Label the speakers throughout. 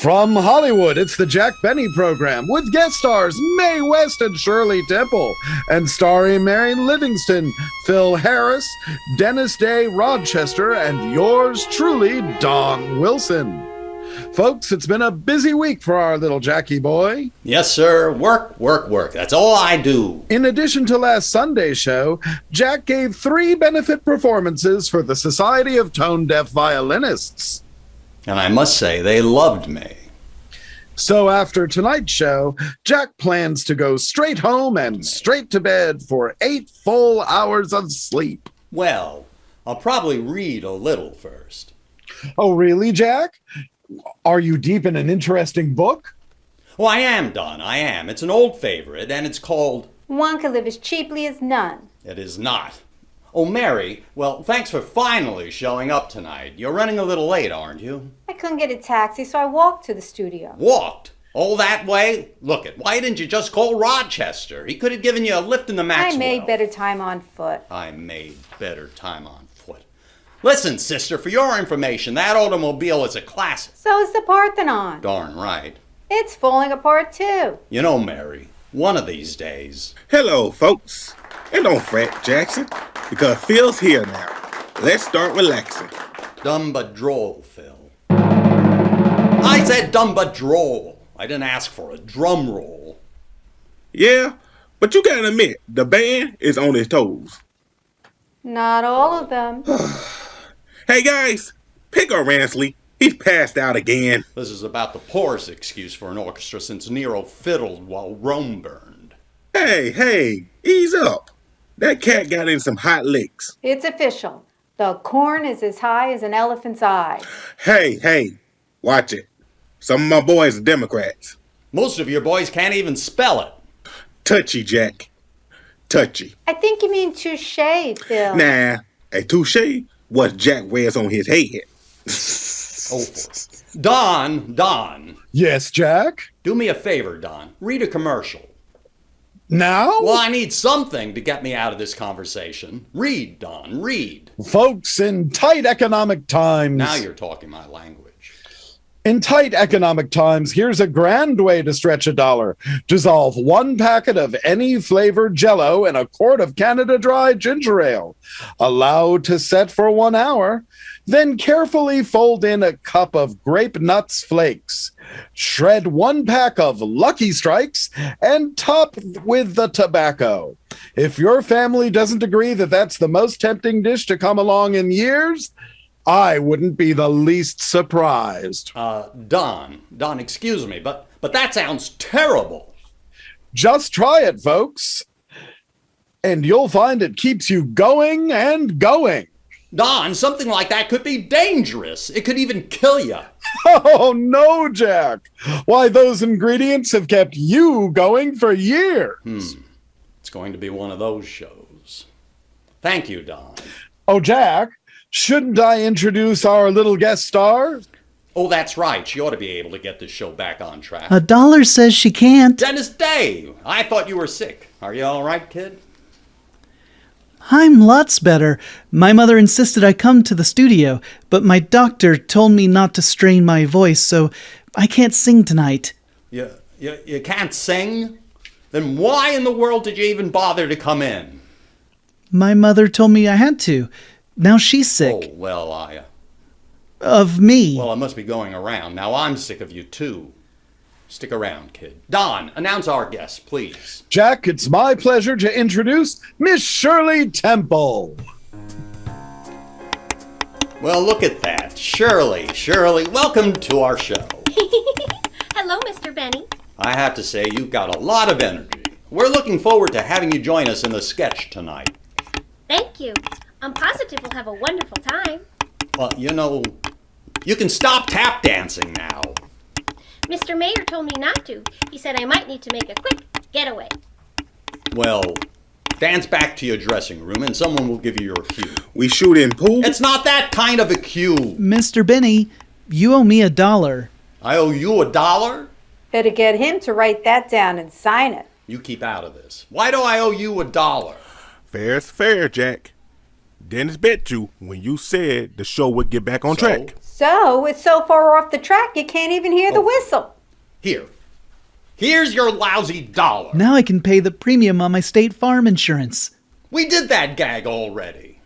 Speaker 1: From Hollywood, it's the Jack Benny program with guest stars Mae West and Shirley Temple, and starring Mary Livingstone, Phil Harris, Dennis Day, Rochester, and yours truly, Don Wilson. Folks, it's been a busy week for our little Jackie boy.
Speaker 2: Yes, sir. Work, work, work. That's all I do.
Speaker 1: In addition to last Sunday's show, Jack gave 3 benefit performances for the Society of Tone Deaf Violinists.
Speaker 2: And I must say, they loved me.
Speaker 1: So after tonight's show, Jack plans to go straight home and straight to bed for 8 full hours of sleep.
Speaker 2: Well, I'll probably read a little first.
Speaker 1: Oh, really, Jack? Are you deep in an interesting book?
Speaker 2: Oh, I am, Don, I am. It's an old favorite, and it's called...
Speaker 3: One Can Live as Cheaply as None.
Speaker 2: It is not. Oh, Mary, well, thanks for finally showing up tonight. You're running a little late, aren't you?
Speaker 3: I couldn't get a taxi, so I walked to the studio.
Speaker 2: Walked? All that way? Look it, why didn't you just call Rochester? He could have given you a lift in the Maxwell.
Speaker 3: I made better time on foot.
Speaker 2: I made better time on foot. Listen, sister, for your information, that automobile is a classic.
Speaker 3: So is the Parthenon.
Speaker 2: Darn right.
Speaker 3: It's falling apart, too.
Speaker 2: You know, Mary, one of these days...
Speaker 4: Hello, folks. And don't fret, Jackson, because Phil's here now. Let's start relaxing.
Speaker 2: Dumb but droll, Phil. I said dumb but droll. I didn't ask for a drum roll.
Speaker 4: Yeah, but you gotta admit, the band is on its toes.
Speaker 3: Not all of them.
Speaker 4: Hey, guys, pick up Ransley. He's passed out again.
Speaker 2: This is about the poorest excuse for an orchestra since Nero fiddled while Rome burned.
Speaker 4: Hey, ease up. That cat got in some hot licks.
Speaker 3: It's official. The corn is as high as an elephant's eye.
Speaker 4: Hey, watch it. Some of my boys are Democrats.
Speaker 2: Most of your boys can't even spell it.
Speaker 4: Touchy, Jack. Touchy.
Speaker 3: I think you mean touche, Phil.
Speaker 4: Nah, a touche what Jack wears on his head.
Speaker 2: Oh, Don.
Speaker 1: Yes, Jack?
Speaker 2: Do me a favor, Don. Read a commercial.
Speaker 1: Now?
Speaker 2: Well, I need something to get me out of this conversation. Read, Don, read.
Speaker 1: Folks, in tight economic times...
Speaker 2: Now you're talking my language.
Speaker 1: In tight economic times, here's a grand way to stretch $1. Dissolve 1 packet of any flavored Jell-O in a quart of Canada Dry ginger ale. Allow to set for 1 hour. Then carefully fold in a cup of grape nuts flakes. Shred 1 pack of Lucky Strikes and top with the tobacco. If your family doesn't agree that that's the most tempting dish to come along in years, I wouldn't be the least surprised.
Speaker 2: Don, excuse me, but that sounds terrible.
Speaker 1: Just try it, folks. And you'll find it keeps you going and going.
Speaker 2: Don, something like that could be dangerous. It could even kill you.
Speaker 1: Oh, no, Jack. Why, those ingredients have kept you going for years.
Speaker 2: It's going to be one of those shows. Thank you, Don.
Speaker 1: Oh, Jack, shouldn't I introduce our little guest star?
Speaker 2: Oh, that's right. She ought to be able to get this show back on track.
Speaker 5: $1 says she can't.
Speaker 2: Dennis Day! I thought you were sick. Are you all right, kid?
Speaker 5: I'm lots better. My mother insisted I come to the studio, but my doctor told me not to strain my voice, so I can't sing tonight.
Speaker 2: You can't sing? Then why in the world did you even bother to come in?
Speaker 5: My mother told me I had to. Now she's sick.
Speaker 2: Oh, well,
Speaker 5: Of me.
Speaker 2: Well, it must be going around. Now I'm sick of you, too. Stick around, kid. Don, announce our guest, please.
Speaker 1: Jack, it's my pleasure to introduce Miss Shirley Temple.
Speaker 2: Well, look at that. Shirley, welcome to our show.
Speaker 6: Hello, Mr. Benny.
Speaker 2: I have to say, you've got a lot of energy. We're looking forward to having you join us in the sketch tonight.
Speaker 6: Thank you. I'm positive we'll have a wonderful time.
Speaker 2: Well, you can stop tap dancing now.
Speaker 6: Mr. Mayor told me not to. He said I might need to make a quick getaway.
Speaker 2: Well, dance back to your dressing room and someone will give you your cue.
Speaker 4: We shoot in pool?
Speaker 2: It's not that kind of a cue.
Speaker 5: Mr. Benny, you owe me $1.
Speaker 2: I owe you $1?
Speaker 3: Better get him to write that down and sign it.
Speaker 2: You keep out of this. Why do I owe you $1?
Speaker 4: Fair's fair, Jack. Dennis bet you when you said the show would get back on track.
Speaker 3: So it's so far off the track you can't even hear the whistle.
Speaker 2: Here's your lousy dollar.
Speaker 5: Now I can pay the premium on my State Farm insurance.
Speaker 2: We did that gag already.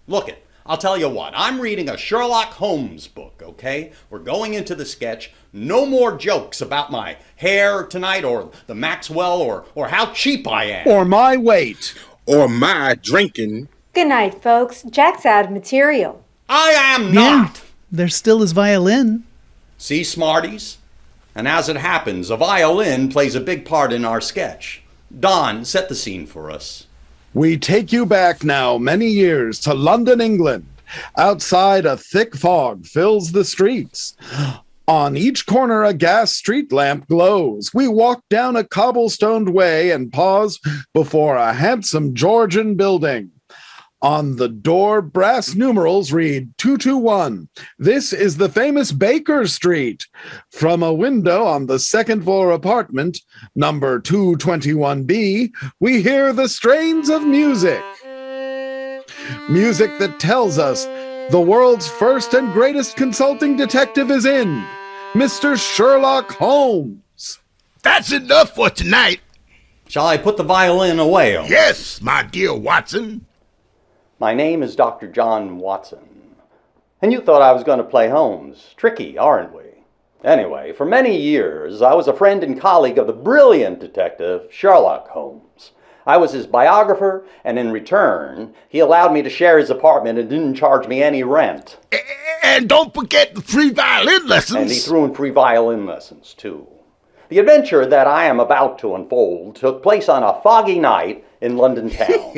Speaker 2: Look it, I'll tell you what, I'm reading a Sherlock Holmes book, okay? We're going into the sketch. No more jokes about my hair tonight or the Maxwell or how cheap I am.
Speaker 1: Or my weight.
Speaker 4: Or my drinking.
Speaker 3: Good night, folks. Jack's out of material.
Speaker 2: I am
Speaker 5: Yeah,
Speaker 2: not.
Speaker 5: there's still his violin.
Speaker 2: See, smarties? And as it happens, a violin plays a big part in our sketch. Don, set the scene for us.
Speaker 1: We take you back now many years to London, England. Outside, a thick fog fills the streets. On each corner, a gas street lamp glows. We walk down a cobblestoned way and pause before a handsome Georgian building. On the door, brass numerals read 221. This is the famous Baker Street. From a window on the second floor apartment, number 221B, we hear the strains of music. Music that tells us the world's first and greatest consulting detective is in, Mr. Sherlock Holmes.
Speaker 7: That's enough for tonight.
Speaker 2: Shall I put the violin away? Holmes?
Speaker 7: Yes, my dear Watson.
Speaker 2: My name is Dr. John Watson. And you thought I was going to play Holmes. Tricky, aren't we? Anyway, for many years, I was a friend and colleague of the brilliant detective Sherlock Holmes. I was his biographer, and in return, he allowed me to share his apartment and didn't charge me any rent.
Speaker 7: And don't forget the free violin lessons.
Speaker 2: And he threw in free violin lessons, too. The adventure that I am about to unfold took place on a foggy night in London town.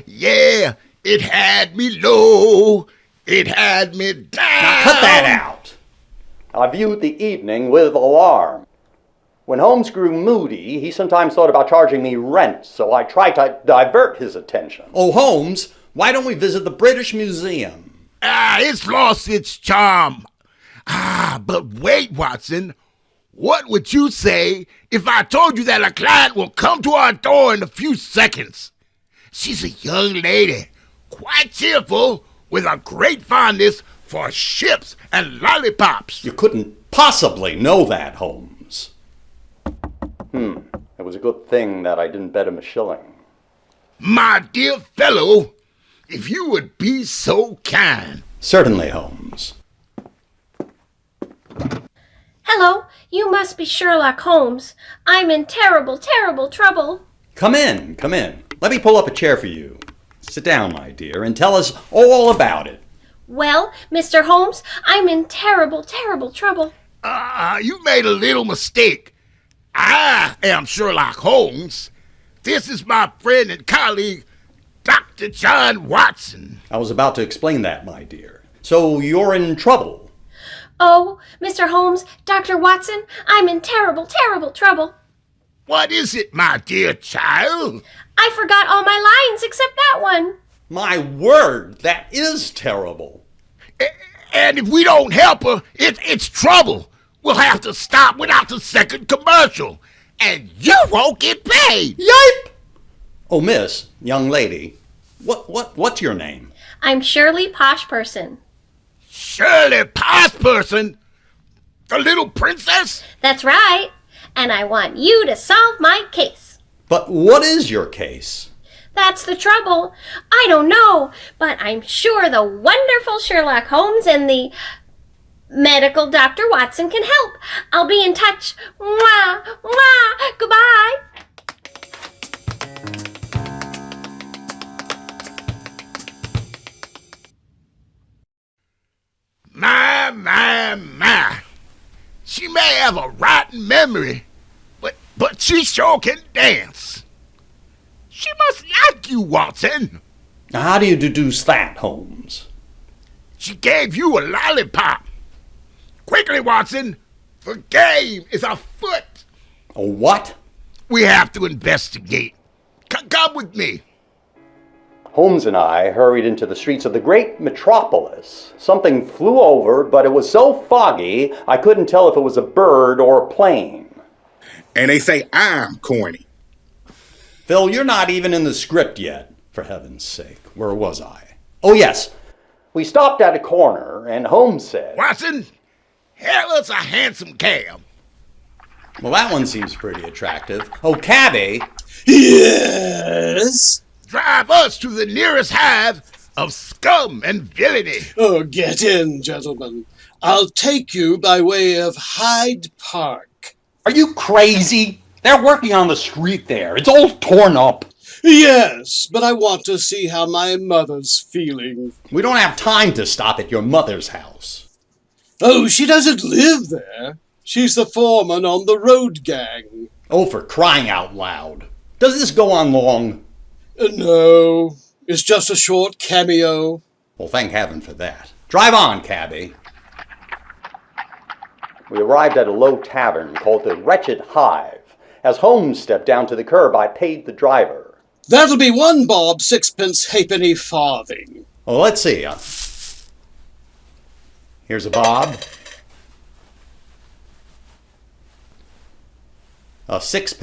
Speaker 7: Yeah, it had me low. It had me down.
Speaker 2: Now cut that out. I viewed the evening with alarm. When Holmes grew moody, he sometimes thought about charging me rent, so I tried to divert his attention. Oh, Holmes, why don't we visit the British Museum?
Speaker 7: It's lost its charm. But wait, Watson. What would you say if I told you that a client will come to our door in a few seconds? She's a young lady, quite cheerful, with a great fondness for ships and lollipops.
Speaker 2: You couldn't possibly know that, Holmes. It was a good thing that I didn't bet him a shilling.
Speaker 7: My dear fellow, if you would be so kind.
Speaker 2: Certainly, Holmes.
Speaker 6: Hello, you must be Sherlock Holmes. I'm in terrible, terrible trouble.
Speaker 2: Come in, come in. Let me pull up a chair for you. Sit down, my dear, and tell us all about it.
Speaker 6: Well, Mr. Holmes, I'm in terrible, terrible trouble.
Speaker 7: You made a little mistake. I am Sherlock Holmes. This is my friend and colleague, Dr. John Watson.
Speaker 2: I was about to explain that, my dear. So you're in trouble.
Speaker 6: Oh, Mr. Holmes, Dr. Watson, I'm in terrible, terrible trouble.
Speaker 7: What is it, my dear child?
Speaker 6: I forgot all my lines except that one.
Speaker 2: My word, that is terrible.
Speaker 7: And if we don't help her, it's trouble. We'll have to stop without the second commercial. And you won't get paid.
Speaker 2: Yipe! Oh, miss, young lady, what's your name?
Speaker 6: I'm Shirley Posh Person.
Speaker 7: Shirley Posh Person? The little princess?
Speaker 6: That's right. And I want you to solve my case.
Speaker 2: But what is your case?
Speaker 6: That's the trouble. I don't know, but I'm sure the wonderful Sherlock Holmes and the medical Dr. Watson can help. I'll be in touch. Mwah, mwah, goodbye.
Speaker 7: My. She may have a rotten memory, but she sure can dance. She must like you, Watson.
Speaker 2: Now, how do you deduce that, Holmes?
Speaker 7: She gave you a lollipop. Quickly, Watson, the game is afoot.
Speaker 2: A what?
Speaker 7: We have to investigate. Come with me.
Speaker 2: Holmes and I hurried into the streets of the great metropolis. Something flew over, but it was so foggy I couldn't tell if it was a bird or a plane.
Speaker 4: And they say I'm corny.
Speaker 2: Phil, you're not even in the script yet, for heaven's sake. Where was I? Oh, yes. We stopped at a corner, and Holmes said,
Speaker 7: Watson, hail us a handsome cab.
Speaker 2: "Well, that one seems pretty attractive. Oh, cabby."
Speaker 8: Yes?
Speaker 7: Drive us to the nearest hive of scum and villainy.
Speaker 8: Oh, get in, gentlemen. I'll take you by way of Hyde Park.
Speaker 2: "Are you crazy? They're working on the street there. It's all torn up."
Speaker 8: Yes, but I want to see how my mother's feeling.
Speaker 2: "We don't have time to stop at your mother's house."
Speaker 8: Oh, she doesn't live there. She's the foreman on the road gang.
Speaker 2: "Oh, for crying out loud. Does this go on long?"
Speaker 8: No, it's just a short cameo.
Speaker 2: "Well, thank heaven for that. Drive on, cabby." We arrived at a low tavern called the Wretched Hive. As Holmes stepped down to the curb, I paid the driver.
Speaker 8: That'll be 1 bob, 6 halfpenny farthing.
Speaker 2: Well, let's see. Here's a bob. A 6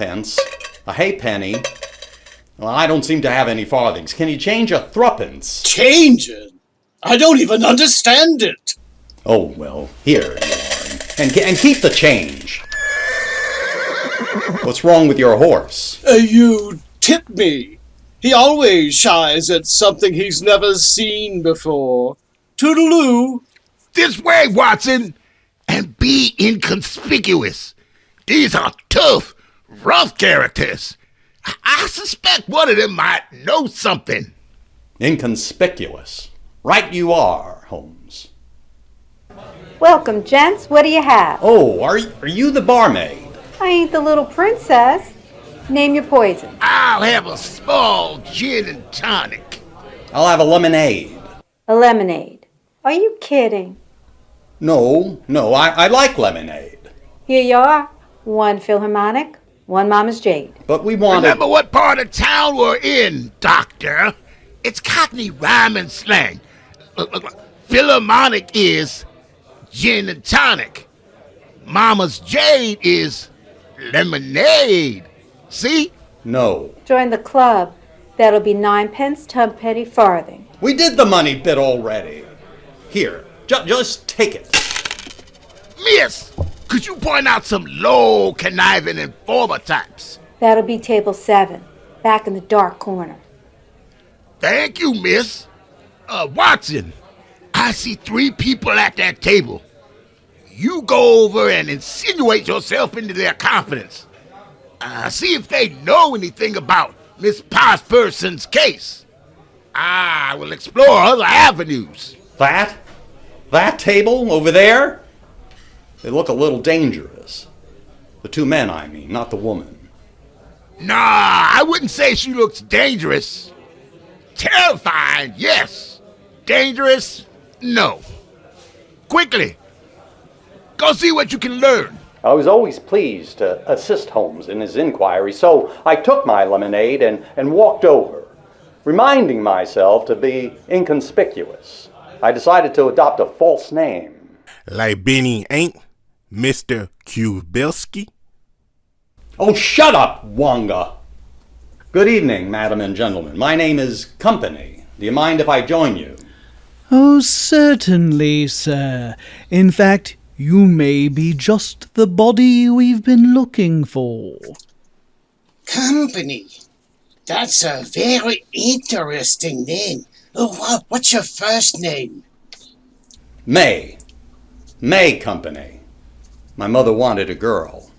Speaker 2: a halfpenny. Well, I don't seem to have any farthings. Can you change a threepence?
Speaker 8: Change it? I don't even understand it.
Speaker 2: Oh, well, here you are. And keep the change. What's wrong with your horse?
Speaker 8: You tip me. He always shies at something he's never seen before. Toodaloo.
Speaker 7: This way, Watson, and be inconspicuous. These are tough, rough characters. I suspect one of them might know something.
Speaker 2: Inconspicuous. Right you are, Holmes.
Speaker 3: Welcome, gents. What do you have?
Speaker 2: Oh, are you the barmaid?
Speaker 3: I ain't the little princess. Name your poison.
Speaker 7: I'll have a small gin and tonic.
Speaker 2: I'll have a lemonade.
Speaker 3: A lemonade. Are you kidding?
Speaker 2: No, I like lemonade.
Speaker 3: Here you are. 1 Philharmonic, 1 Mama's Jade.
Speaker 2: But we wanted...
Speaker 7: Remember what part of town we're in, Doctor. It's Cockney rhyming slang. Philharmonic is gin and tonic. Mama's Jade is lemonade. See?
Speaker 2: No.
Speaker 3: Join the club. That'll be 9 10 farthing.
Speaker 2: We did the money bit already. Here, just take it.
Speaker 7: Miss, could you point out some low conniving informer types?
Speaker 3: That'll be table 7, back in the dark corner.
Speaker 7: Thank you, miss. Watson, I see 3 people at that table. You go over and insinuate yourself into their confidence. See if they know anything about Miss Patterson's case. I will explore other avenues.
Speaker 2: That table over there? They look a little dangerous. The 2 men, I mean, not the woman.
Speaker 7: Nah, I wouldn't say she looks dangerous. Terrifying, yes. Dangerous, no. Quickly, go see what you can learn.
Speaker 2: I was always pleased to assist Holmes in his inquiry, so I took my lemonade and walked over, reminding myself to be inconspicuous. I decided to adopt a false name.
Speaker 9: Like Benny ain't Mr. Kubelski?
Speaker 2: Oh, shut up, Wonga. Good evening, madam and gentlemen. My name is Company. Do you mind if I join you?
Speaker 5: Oh, certainly, sir. In fact, you may be just the body we've been looking for.
Speaker 8: Company. That's a very interesting name. Oh, what's your first name?
Speaker 2: May Company. My mother wanted a girl.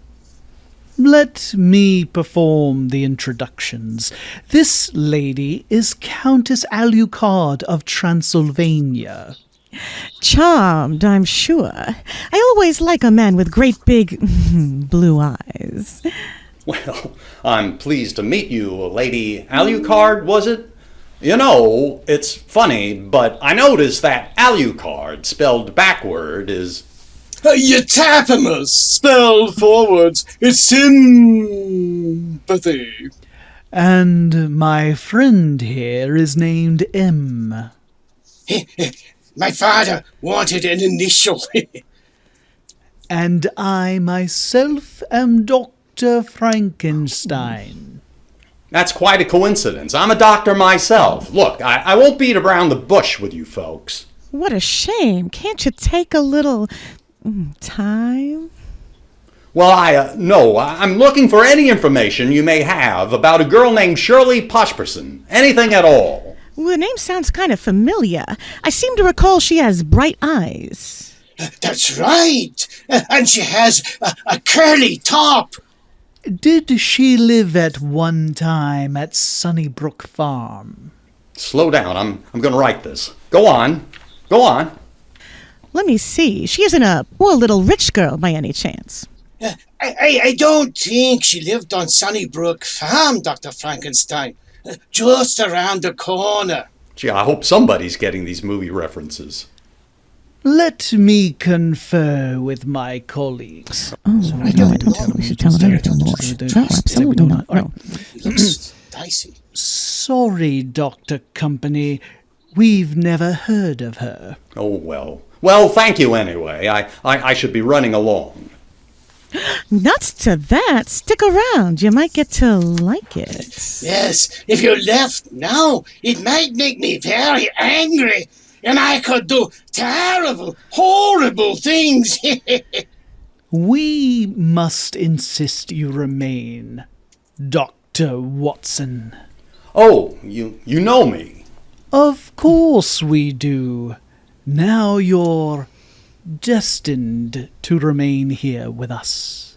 Speaker 5: Let me perform the introductions. This lady is Countess Alucard of Transylvania.
Speaker 10: Charmed, I'm sure. I always like a man with great big blue eyes.
Speaker 2: Well, I'm pleased to meet you, Lady Alucard, was it? You know, it's funny, but I noticed that Alucard, spelled backward, is...
Speaker 8: Eutapemus, spelled forwards. It's sympathy.
Speaker 5: And my friend here is named M.
Speaker 8: My father wanted an initial.
Speaker 5: And I myself am Dr. Frankenstein.
Speaker 2: That's quite a coincidence. I'm a doctor myself. Look, I won't beat around the bush with you folks.
Speaker 10: What a shame. Can't you take a little time?
Speaker 2: Well, no, I'm looking for any information you may have about a girl named Shirley Patterson. Anything at all.
Speaker 10: Well, the name sounds kind of familiar. I seem to recall she has bright eyes.
Speaker 8: That's right. And she has a curly top.
Speaker 5: Did she live at one time at Sunnybrook Farm?
Speaker 2: Slow down. I'm going to write this. Go on. Go on.
Speaker 10: Let me see. She isn't a poor little rich girl by any chance.
Speaker 8: I don't think she lived on Sunnybrook Farm, Dr. Frankenstein. Just around the corner.
Speaker 2: Gee, I hope somebody's getting these movie references.
Speaker 5: Let me confer with my colleagues.
Speaker 10: Oh, I don't think we should tell them anything more. No, absolutely not. No.
Speaker 8: It looks dicey.
Speaker 5: Sorry, Dr. Company. We've never heard of her.
Speaker 2: Oh, well. Well, thank you anyway. I should be running along.
Speaker 10: Nuts to that. Stick around. You might get to like it.
Speaker 8: Yes, if you left now, it might make me very angry. And I could do terrible, horrible things.
Speaker 5: We must insist you remain, Dr. Watson.
Speaker 2: Oh, you know me.
Speaker 5: Of course we do. Now you're destined to remain here with us.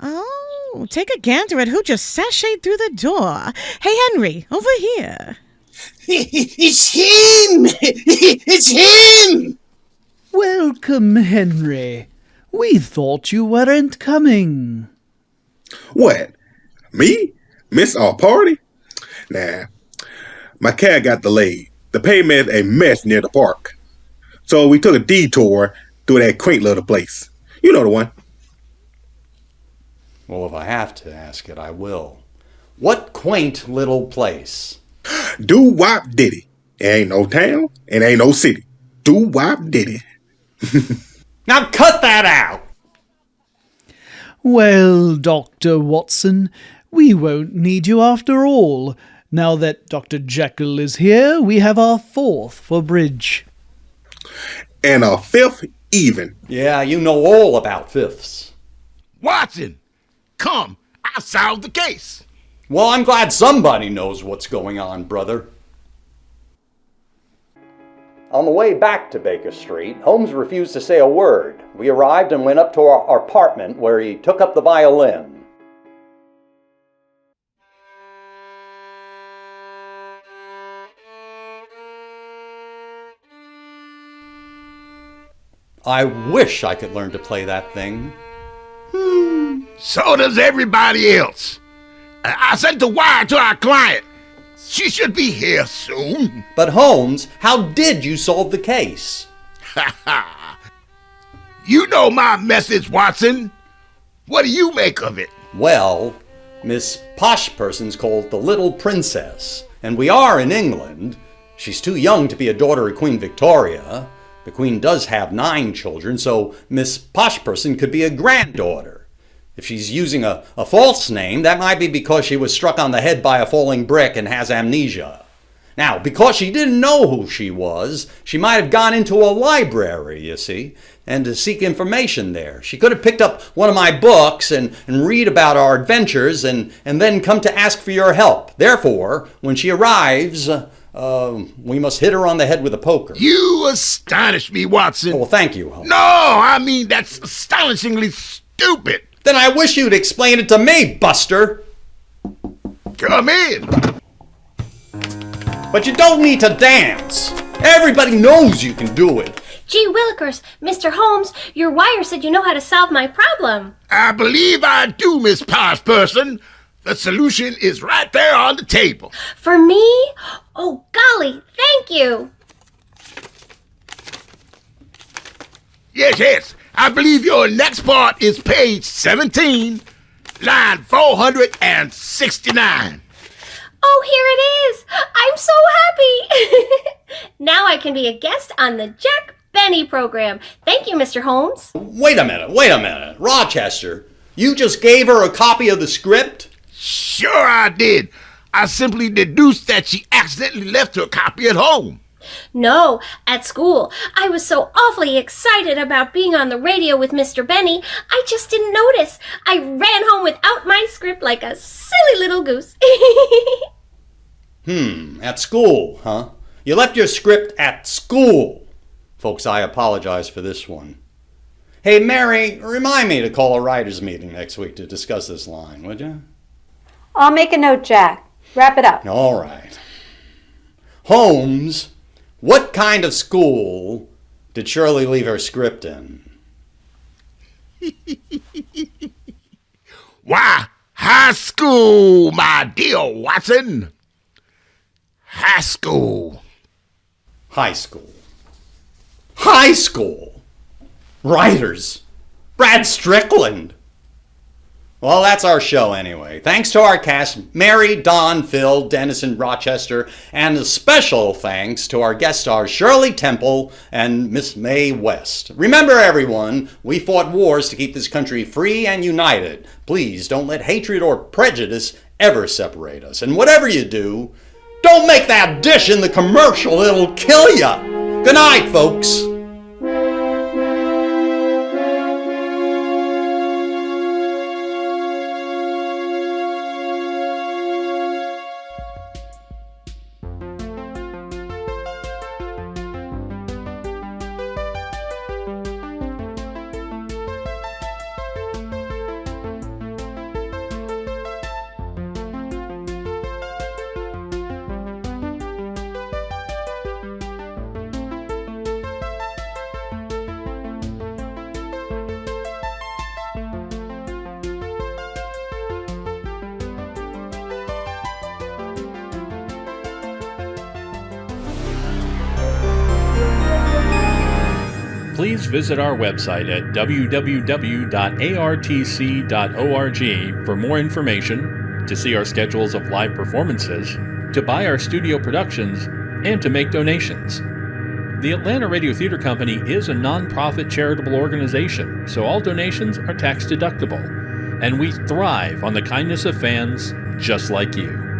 Speaker 10: Oh, take a gander at who just sashayed through the door. Hey, Henry, over here.
Speaker 8: It's him! It's him!
Speaker 5: Welcome, Henry. We thought you weren't coming.
Speaker 4: What? Me? Miss our party? Nah. My cab got delayed. The pavement's a mess near the park. So we took a detour through that quaint little place. You know the one.
Speaker 2: Well, if I have to ask it, I will. What quaint little place?
Speaker 4: Do-wop diddy. It ain't no town, and ain't no city. Do-wop diddy.
Speaker 2: Now cut that out!
Speaker 5: Well, Dr. Watson, we won't need you after all. Now that Dr. Jekyll is here, we have our fourth for bridge.
Speaker 4: And a fifth even.
Speaker 2: Yeah, you know all about fifths.
Speaker 7: Watson, come. I'll solve the case.
Speaker 2: Well, I'm glad somebody knows what's going on, brother. On the way back to Baker Street, Holmes refused to say a word. We arrived and went up to our apartment where he took up the violin. I wish I could learn to play that thing.
Speaker 7: So does everybody else. I sent the wire to our client. She should be here soon.
Speaker 2: But Holmes, how did you solve the case?
Speaker 7: You know my message, Watson. What do you make of it?
Speaker 2: Well, Miss Patterson's called the Little Princess, and we are in England. She's too young to be a daughter of Queen Victoria. The Queen does have 9 children, so Miss Patterson could be a granddaughter. If she's using a false name, that might be because she was struck on the head by a falling brick and has amnesia. Now, because she didn't know who she was, she might have gone into a library, you see, and to seek information there. She could have picked up one of my books and read about our adventures and then come to ask for your help. Therefore, when she arrives, we must hit her on the head with a poker.
Speaker 7: You astonish me, Watson.
Speaker 2: Oh, well, thank you, Holmes.
Speaker 7: No, I mean, that's astonishingly stupid.
Speaker 2: Then I wish you'd explain it to me, Buster.
Speaker 7: Come in.
Speaker 2: But you don't need to dance. Everybody knows you can do it.
Speaker 6: Gee willikers, Mr. Holmes, your wire said you know how to solve my problem.
Speaker 7: I believe I do, Miss Patterson. The solution is right there on the table.
Speaker 6: For me? Oh, golly, thank you.
Speaker 7: Yes. I believe your next part is page 17, line 469.
Speaker 6: Oh, here it is. I'm so happy. Now I can be a guest on the Jack Benny program. Thank you, Mr. Holmes.
Speaker 2: Wait a minute. Rochester, you just gave her a copy of the script?
Speaker 7: Sure I did. I simply deduced that she accidentally left her copy at home.
Speaker 6: No, at school. I was so awfully excited about being on the radio with Mr. Benny, I just didn't notice. I ran home without my script like a silly little goose.
Speaker 2: At school, huh? You left your script at school. Folks, I apologize for this one. Hey, Mary, remind me to call a writers' meeting next week to discuss this line, would you?
Speaker 3: I'll make a note, Jack. Wrap it up.
Speaker 2: All right. Holmes, what kind of school did Shirley leave her script in?
Speaker 7: Why, high school, my dear Watson. High school.
Speaker 2: High school. High school? Writers? Brad Strickland? Well, that's our show anyway. Thanks to our cast, Mary, Don, Phil, Dennis, and Rochester, and a special thanks to our guest stars, Shirley Temple and Miss Mae West. Remember, everyone, we fought wars to keep this country free and united. Please don't let hatred or prejudice ever separate us. And whatever you do, don't make that dish in the commercial. It'll kill ya. Good night, folks.
Speaker 11: Please visit our website at www.artc.org for more information, to see our schedules of live performances, to buy our studio productions, and to make donations. The Atlanta Radio Theater Company is a non-profit charitable organization, so all donations are tax deductible, and we thrive on the kindness of fans just like you.